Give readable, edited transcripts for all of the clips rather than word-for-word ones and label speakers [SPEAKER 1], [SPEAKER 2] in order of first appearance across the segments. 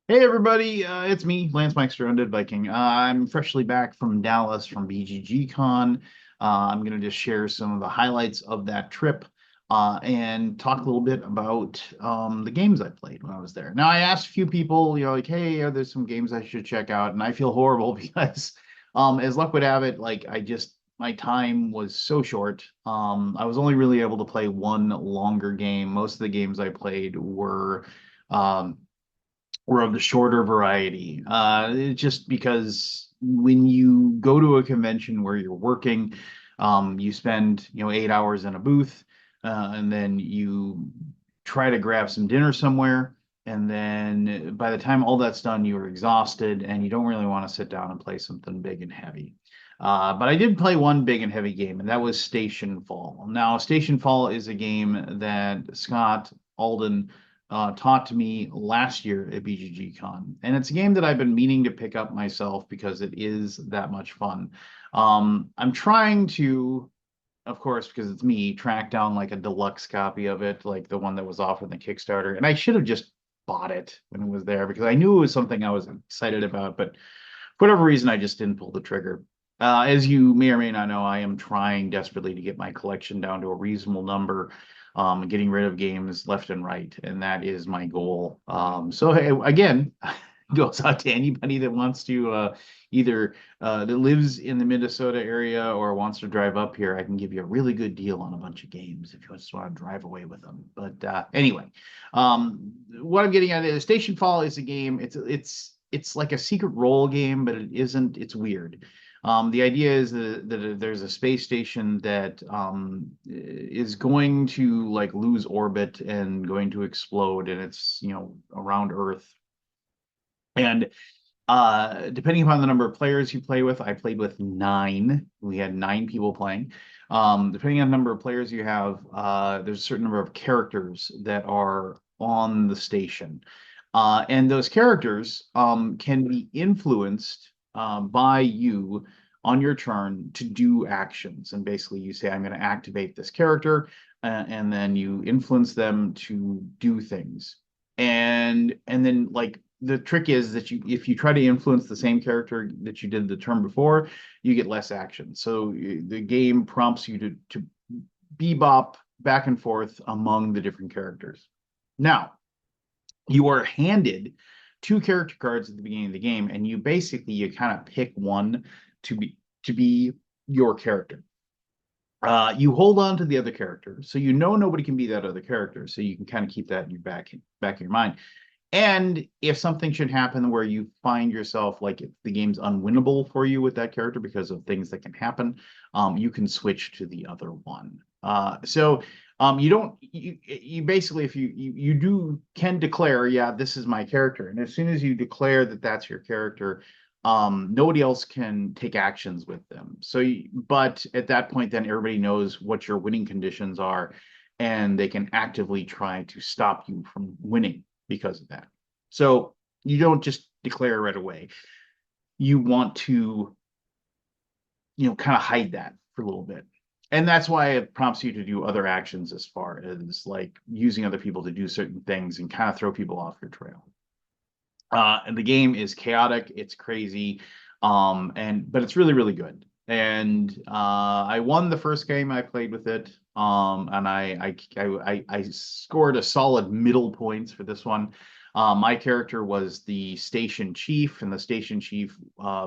[SPEAKER 1] Hey everybody, it's me, Lance Meister, Undead Viking. I'm freshly back from Dallas from BGGCON. I'm going to just share some of the highlights of that trip and talk a little bit about the games I played when I was there. Now, I asked a few people, like, hey, are there some games I should check out? And I feel horrible because, as luck would have it, my time was so short. I was only really able to play one longer game. Most of the games I played Um, were of the shorter variety. Just because when you go to a convention where you're working, you spend 8 hours in a booth, and then you try to grab some dinner somewhere. And then by the time all that's done, you're exhausted and you don't really want to sit down and play something big and heavy. But I did play one big and heavy game, and that was Station Fall. Now, Station Fall is a game that Scott Alden taught to me last year at BGGCon. And it's a game that I've been meaning to pick up myself because it is that much fun. I'm trying to, of course, because it's me, track down like a deluxe copy of it, like the one that was offered in the Kickstarter. And I should have just bought it when it was there because I knew it was something I was excited about, but for whatever reason, I just didn't pull the trigger. As you may or may not know, I am trying desperately to get my collection down to a reasonable number, getting rid of games left and right, and that is my goal. So hey, again, goes out to anybody that wants to either that lives in the Minnesota area or wants to drive up here. I can give you a really good deal on a bunch of games if you just want to drive away with them. But anyway, what I'm getting at is Station Fall is a game. It's like a secret role game, but it isn't. It's weird. The idea is that there's a space station that is going to like lose orbit and going to explode, and it's around Earth. And depending upon the number of players you play with, I played with nine. We had nine people playing. Depending on the number of players you have, there's a certain number of characters that are on the station. And those characters can be influenced by you on your turn to do actions. And basically, you say, I'm going to activate this character, and then you influence them to do things. And then like the trick is that if you try to influence the same character that you did the turn before, you get less action. So the game prompts you to bebop back and forth among the different characters. Now, you are handed two character cards at the beginning of the game, and you kind of pick one to be your character. You hold on to the other character, so nobody can be that other character, so you can kind of keep that in your back of your mind. And if something should happen where you find yourself like if the game's unwinnable for you with that character because of things that can happen, you can switch to the other one. You don't you basically if you do can declare, yeah, this is my character, and as soon as you declare that that's your character, nobody else can take actions with them. But at that point, then everybody knows what your winning conditions are, and they can actively try to stop you from winning because of that. So you don't just declare right away. You want to, kind of hide that for a little bit. And that's why it prompts you to do other actions as far as like using other people to do certain things and kind of throw people off your trail. And the game is chaotic, it's crazy, but it's really, really good. And I won the first game I played with it, and I scored a solid middle points for this one. My character was the station chief, and the station chief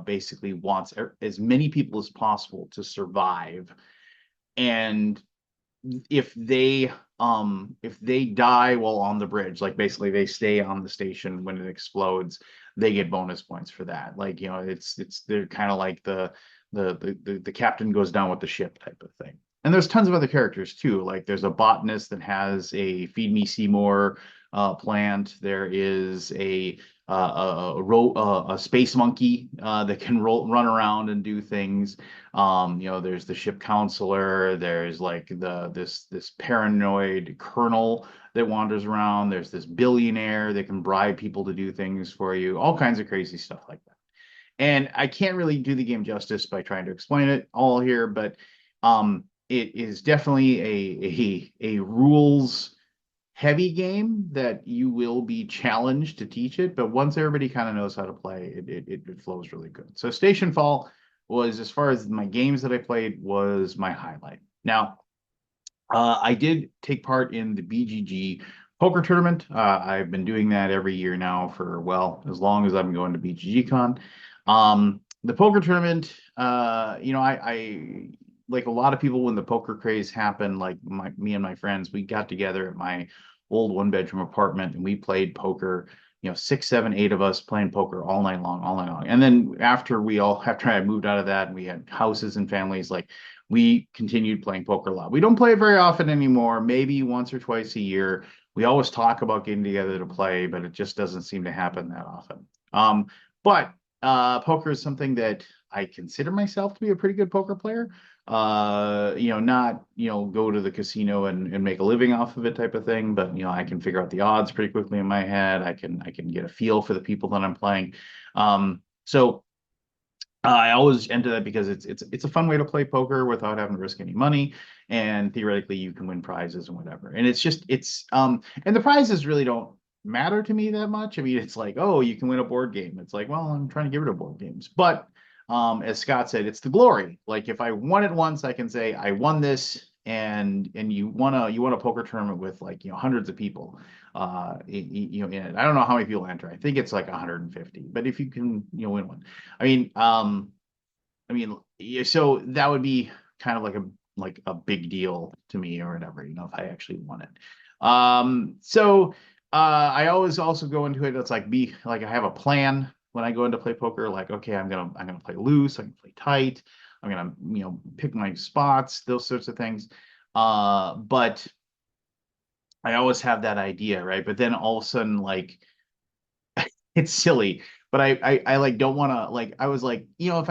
[SPEAKER 1] basically wants as many people as possible to survive. And if they die while on the bridge, like basically they stay on the station when it explodes, they get bonus points for that. Like, it's they're kind of like the captain goes down with the ship type of thing. And there's tons of other characters too. Like there's a botanist that has a feed me Seymour plant. There is a space monkey that can run around and do things. There's the ship counselor. There's like this paranoid colonel that wanders around. There's this billionaire that can bribe people to do things for you. All kinds of crazy stuff like that. And I can't really do the game justice by trying to explain it all here, but it is definitely a rules heavy game that you will be challenged to teach it, but once everybody kind of knows how to play, it flows really good. So Station Fall was, as far as my games that I played, was my highlight. Now, I did take part in the BGG poker tournament. I've been doing that every year now for, well, as long as I'm going to BGGCon. The poker tournament, I like a lot of people when the poker craze happened, like me and my friends, we got together at my old one-bedroom apartment and we played poker. 6, 7, 8 of us playing poker all night long, all night long. And then after I moved out of that, and we had houses and families, like we continued playing poker a lot. We don't play it very often anymore, maybe once or twice a year. We always talk about getting together to play, but it just doesn't seem to happen that often. But poker is something that I consider myself to be a pretty good poker player. Not, go to the casino and make a living off of it type of thing, but I can figure out the odds pretty quickly in my head. I can get a feel for the people that I'm playing. So I always enter that because it's a fun way to play poker without having to risk any money, and theoretically you can win prizes and whatever. And and the prizes really don't matter to me that much. I mean, it's like, oh, you can win a board game. It's like, well, I'm trying to get rid of board games. But as Scott said, it's the glory. Like if I won it once, I can say I won this, and you won a poker tournament with like hundreds of people in it. I don't know how many people enter. I think it's like 150, but if you can win one. I mean, yeah, so that would be kind of like a big deal to me or whatever, if I actually won it. So I always also go into it. It's like be like I have a plan when I go into play poker. Like, okay, I'm gonna play loose. I'm gonna play tight. I'm gonna pick my spots, those sorts of things. But I always have that idea, right? But then all of a sudden, like it's silly, but I like don't want to like I was like, if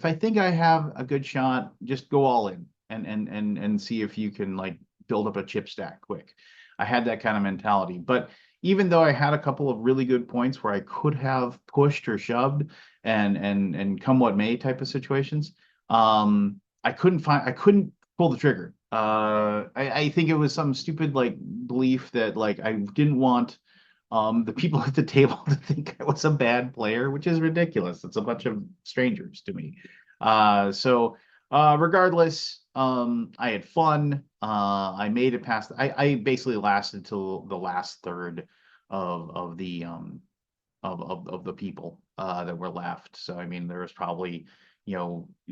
[SPEAKER 1] I think I have a good shot, just go all in and see if you can like build up a chip stack quick. I had that kind of mentality, but even though I had a couple of really good points where I could have pushed or shoved and come what may type of situations, I couldn't pull the trigger. I think it was some stupid like belief that like I didn't want the people at the table to think I was a bad player, which is ridiculous. It's a bunch of strangers to me. Regardless, I had fun. I made it past. I basically lasted till the last third of the of the people that were left. So I mean, there was probably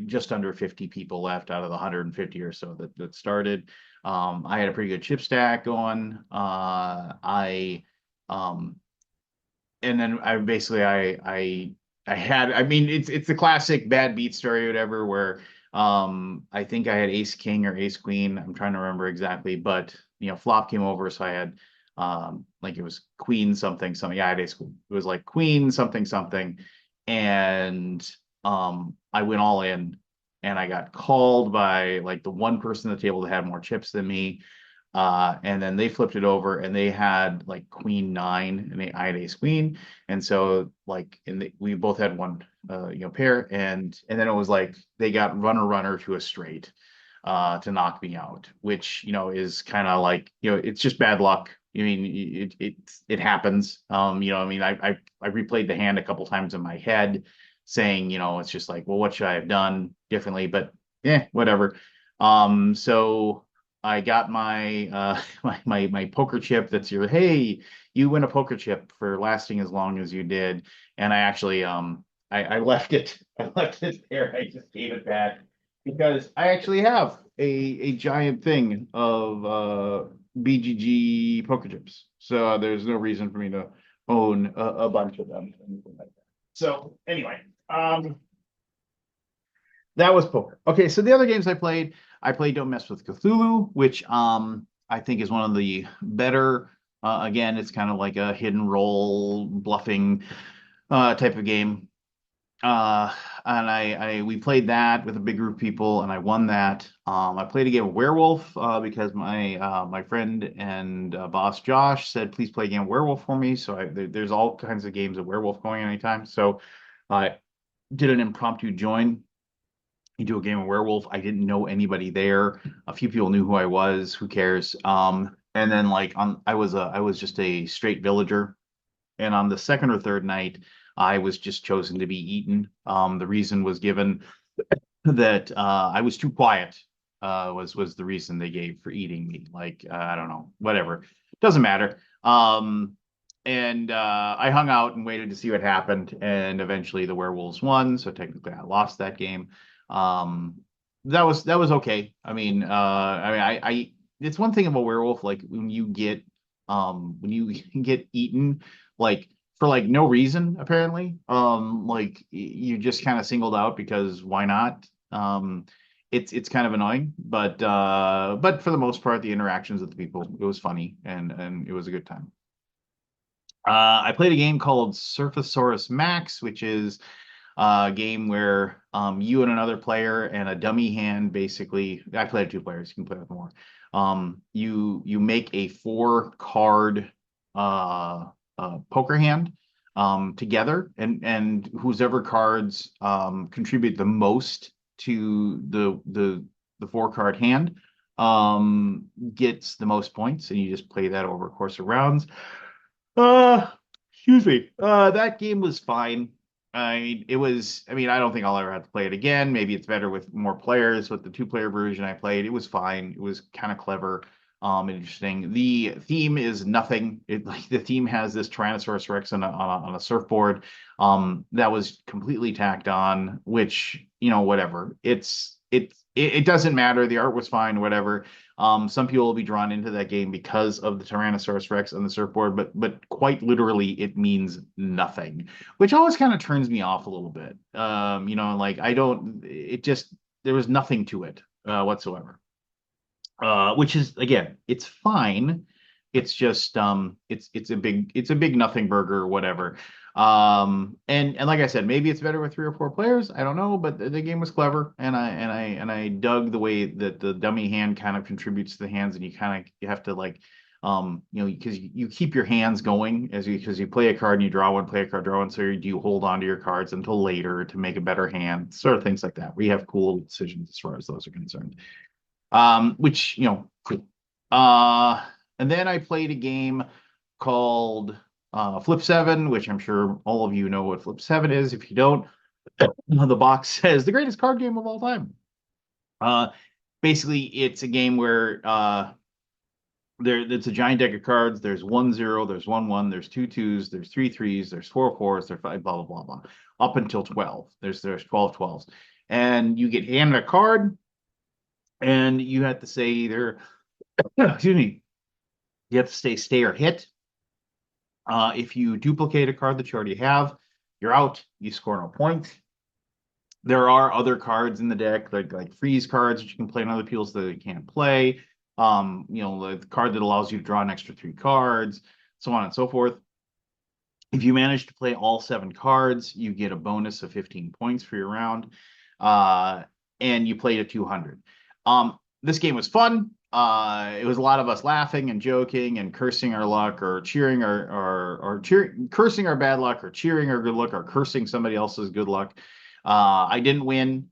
[SPEAKER 1] just under 50 people left out of the 150 or so that started. I had a pretty good chip stack going. I um, and then I basically I had I mean it's the classic bad beat story or whatever where I think I had ace king or ace queen. I'm trying to remember exactly, but flop came over, so I had like it was queen something something. Yeah, I had ace queen. It was like queen something something, and I went all in, and I got called by like the one person at the table that had more chips than me. And then they flipped it over and they had like queen nine and I had ace queen. And so like we both had one pair and then it was like they got runner to a straight to knock me out, which is kind of like it's just bad luck. I mean it happens. I mean I replayed the hand a couple times in my head saying, it's just like, well, what should I have done differently? But yeah, whatever. So I got my my poker chip that's your hey, you win a poker chip for lasting as long as you did. And I actually I left it I left it there. I just gave it back because I actually have a giant thing of BGG poker chips. So there's no reason for me to own a bunch of them. Anything like that. So anyway, that was poker. Okay, so the other games I played Don't Mess with Cthulhu, which I think is one of the better. Again, it's kind of like a hidden role bluffing type of game. And we played that with a big group of people, and I won that. I played a game of Werewolf because my friend and boss Josh said, "Please play a game of Werewolf for me." So there's all kinds of games of Werewolf going anytime. So I did an impromptu join into a game of Werewolf. I didn't know anybody there. A few people knew who I was. Who cares? And then like I was just a straight villager. And on the second or third night, I was just chosen to be eaten. The reason was given that I was too quiet. Was the reason they gave for eating me. Like I don't know, whatever, doesn't matter. And I hung out and waited to see what happened, and eventually the werewolves won. So technically, I lost that game. Um, that was okay. I it's one thing about werewolf, like when you get eaten, like for like no reason apparently. Like you just kind of singled out because why not? It's kind of annoying, but for the most part, the interactions with the people, it was funny and it was a good time. I played a game called Surfasaurus Max, which is a game where you and another player and a dummy hand basically. I played with two players. You can play with more. You make a four card poker hand together, and whoever cards contribute the most to the four card hand gets the most points, and you just play that over a course of rounds. Uh, Excuse me. That game was fine. I mean, I don't think I'll ever have to play it again. Maybe it's better with more players. With the two-player version I played, it was fine. It was kind of clever, interesting. The theme is nothing. It like the theme has this Tyrannosaurus Rex on a surfboard, that was completely tacked on, which, you know, whatever. It doesn't matter. The art was fine, whatever. Some people will be drawn into that game because of the Tyrannosaurus Rex on the surfboard, but quite literally, it means nothing, which always kind of turns me off a little bit. You know, like I don't. It just there was nothing to it whatsoever. Which is again, it's fine. It's just it's a big nothing burger or whatever. And like I said, maybe it's better with three or four players. I don't know, but the game was clever, and I dug the way that the dummy hand kind of contributes to the hands, and you have to like you know, because you keep your hands going as you because you play a card and you draw one, play a card, draw one, so you hold on to your cards until later to make a better hand, sort of things like that. We have cool decisions as far as those are concerned. Which, you know, cool. Uh, and then I played a game called Flip 7, which I'm sure all of you know what Flip 7 is. If you don't, the box says the greatest card game of all time. Uh, Basically, it's a game where it's a giant deck of cards. There's 1 0, there's 1 1, there's 2 2s, there's 3 3s, there's 4 4s, there's five, blah, blah, blah, blah, up until 12. There's 12 12s. And you get handed a card, and you have to say either, excuse me, you have to stay or hit. If you duplicate a card that you already have, you're out. You score no points. There are other cards in the deck, like freeze cards that you can play on other people's that you can't play. You know, the card that allows you to draw an extra 3 cards, so on and so forth. If you manage to play all 7 cards, you get a bonus of 15 points for your round. Uh, and you play to 200. This game was fun. It was a lot of us laughing and joking and cursing our luck or cheering cursing our bad luck or cheering our good luck or cursing somebody else's good luck. I didn't win.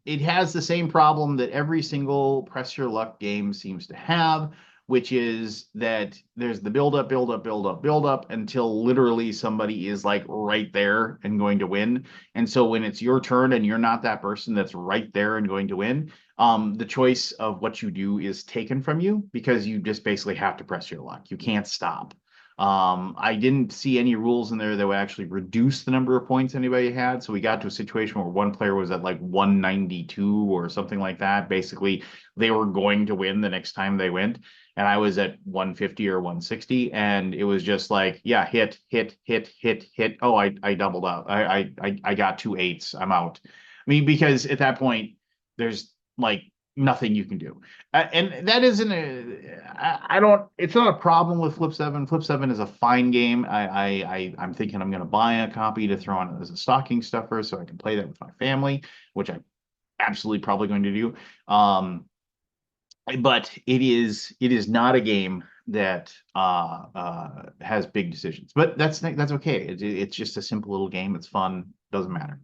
[SPEAKER 1] It has the same problem that every single press your luck game seems to have, which is that there's the build up, build up, build up, build up until literally somebody is like right there and going to win. And so when it's your turn and you're not that person that's right there and going to win, the choice of what you do is taken from you because you just basically have to press your luck. You can't stop. I didn't see any rules in there that would actually reduce the number of points anybody had. So we got to a situation where one player was at like 192 or something like that. Basically, they were going to win the next time they went. And I was at 150 or 160. And it was just like, yeah, hit, hit, hit, hit, hit. Oh, I doubled up. I got 2 8s. I'm out. I mean, because at that point, there's like nothing you can do. And that isn't I don't, it's not a problem with Flip 7. Flip 7 is a fine game. I'm thinking I'm going to buy a copy to throw on as a stocking stuffer so I can play that with my family, which I'm absolutely probably going to do. But it is not a game that has big decisions, but that's okay. It's just a simple little game. It's fun. Doesn't matter.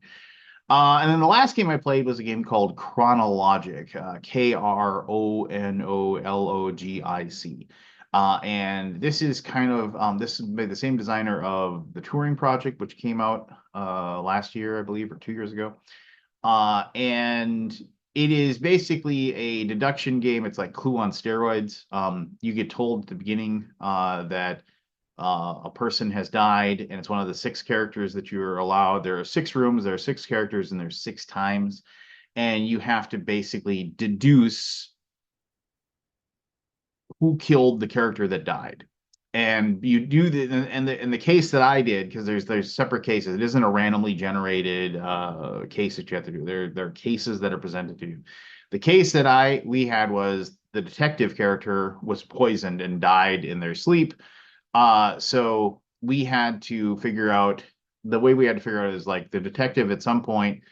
[SPEAKER 1] And then the last game I played was a game called Chronologic, Kronologic. And this is kind of this is by the same designer of the Touring Project, which came out last year, I believe, or 2 years ago. And it is basically a deduction game. It's like Clue on steroids. You get told at the beginning that a person has died, and it's one of the six characters that you're allowed. There are six rooms, there are six characters, and there's six times, and you have to basically deduce who killed the character that died. And you do the in the case that I did, because there's separate cases. It isn't a randomly generated case that you have to do. There are cases that are presented to you. The case that we had was the detective character was poisoned and died in their sleep. So we had to figure out the way we had to figure out is like the detective at some point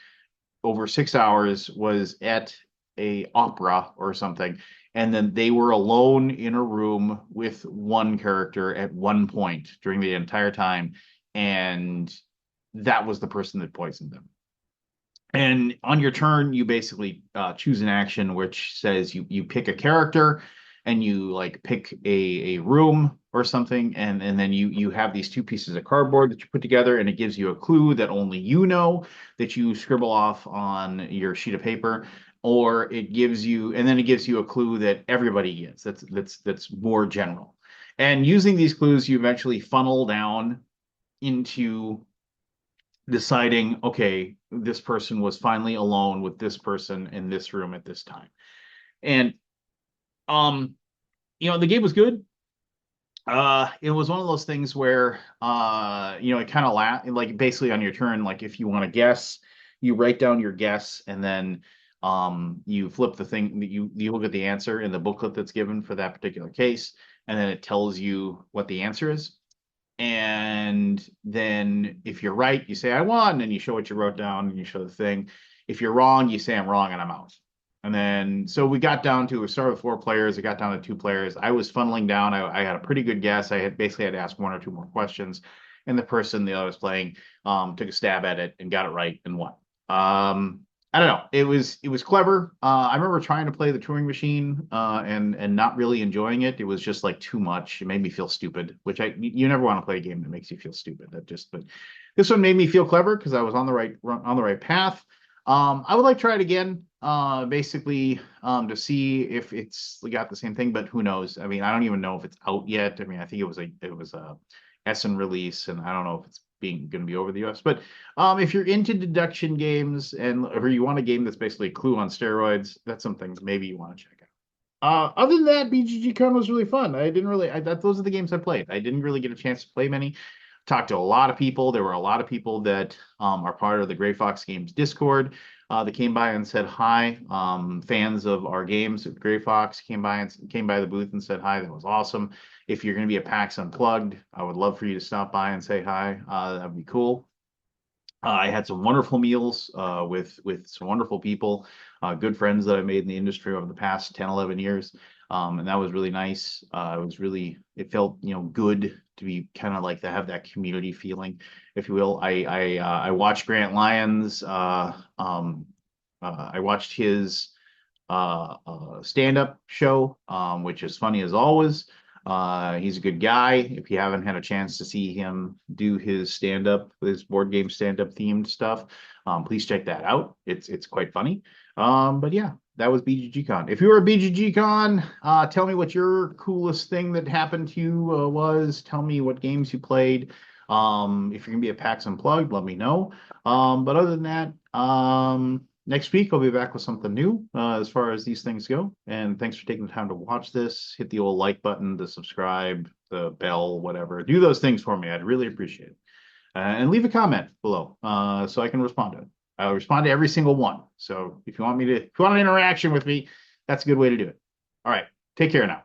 [SPEAKER 1] over 6 hours was at a opera or something, and then they were alone in a room with one character at one point during the entire time, and that was the person that poisoned them. And on your turn, you basically choose an action which says you pick a character and you like pick a room or something, and then you have these two pieces of cardboard that you put together, and it gives you a clue that only you know that you scribble off on your sheet of paper, or it gives you, and then it gives you a clue that everybody gets. That's more general. And using these clues, you eventually funnel down into deciding, okay, this person was finally alone with this person in this room at this time. And um, the game was good. It was one of those things where it kind of like basically on your turn, like if you want to guess, you write down your guess and then you flip the thing that you look at the answer in the booklet that's given for that particular case, and then it tells you what the answer is. And then if you're right, you say I won, and you show what you wrote down and you show the thing. If you're wrong, you say I'm wrong and I'm out. And then so we started with 4 players, it got down to 2 players. I was funneling down. I had a pretty good guess. I had basically had to ask one or two more questions. And the person the other was playing took a stab at it and got it right and won. I don't know. It was clever. I remember trying to play the Turing Machine and not really enjoying it. It was just like too much. It made me feel stupid, which you never want to play a game that makes you feel stupid. But this one made me feel clever because I was on the right path. I would like to try it again, basically to see if it's got the same thing, but who knows? I mean, I don't even know if it's out yet. I mean, I think it was a Essen release, and I don't know if it's going to be over the US. But if you're into deduction games or you want a game that's basically a Clue on steroids, that's something maybe you want to check out. Other than that, BGGCon was really fun. Those are the games I played. I didn't really get a chance to play many. Talked to a lot of people. There were a lot of people that are part of the Gray Fox Games Discord that came by and said hi. Fans of our games at Gray Fox came by the booth and said hi. That was awesome. If you're going to be at PAX Unplugged, I would love for you to stop by and say hi. That would be cool. I had some wonderful meals with some wonderful people, good friends that I made in the industry over the past 10, 11 years. And that was really nice. It felt, good to be kind of like to have that community feeling, if you will. I watched Grant Lyons. I watched his stand-up show, which is funny as always. He's a good guy. If you haven't had a chance to see him do his stand-up, his board game stand-up themed stuff, please check that out. It's quite funny. But yeah, that was BGGCon. If you were a BGGCon, tell me what your coolest thing that happened to you was. Tell me what games you played. If you're gonna be at PAX Unplugged, let me know. But other than that, next week I'll be back with something new as far as these things go. And thanks for taking the time to watch this. Hit the old like button, the subscribe, the bell, whatever. Do those things for me. I'd really appreciate it. And leave a comment below so I can respond to it. I'll respond to every single one. So if you want an interaction with me, that's a good way to do it. All right. Take care now.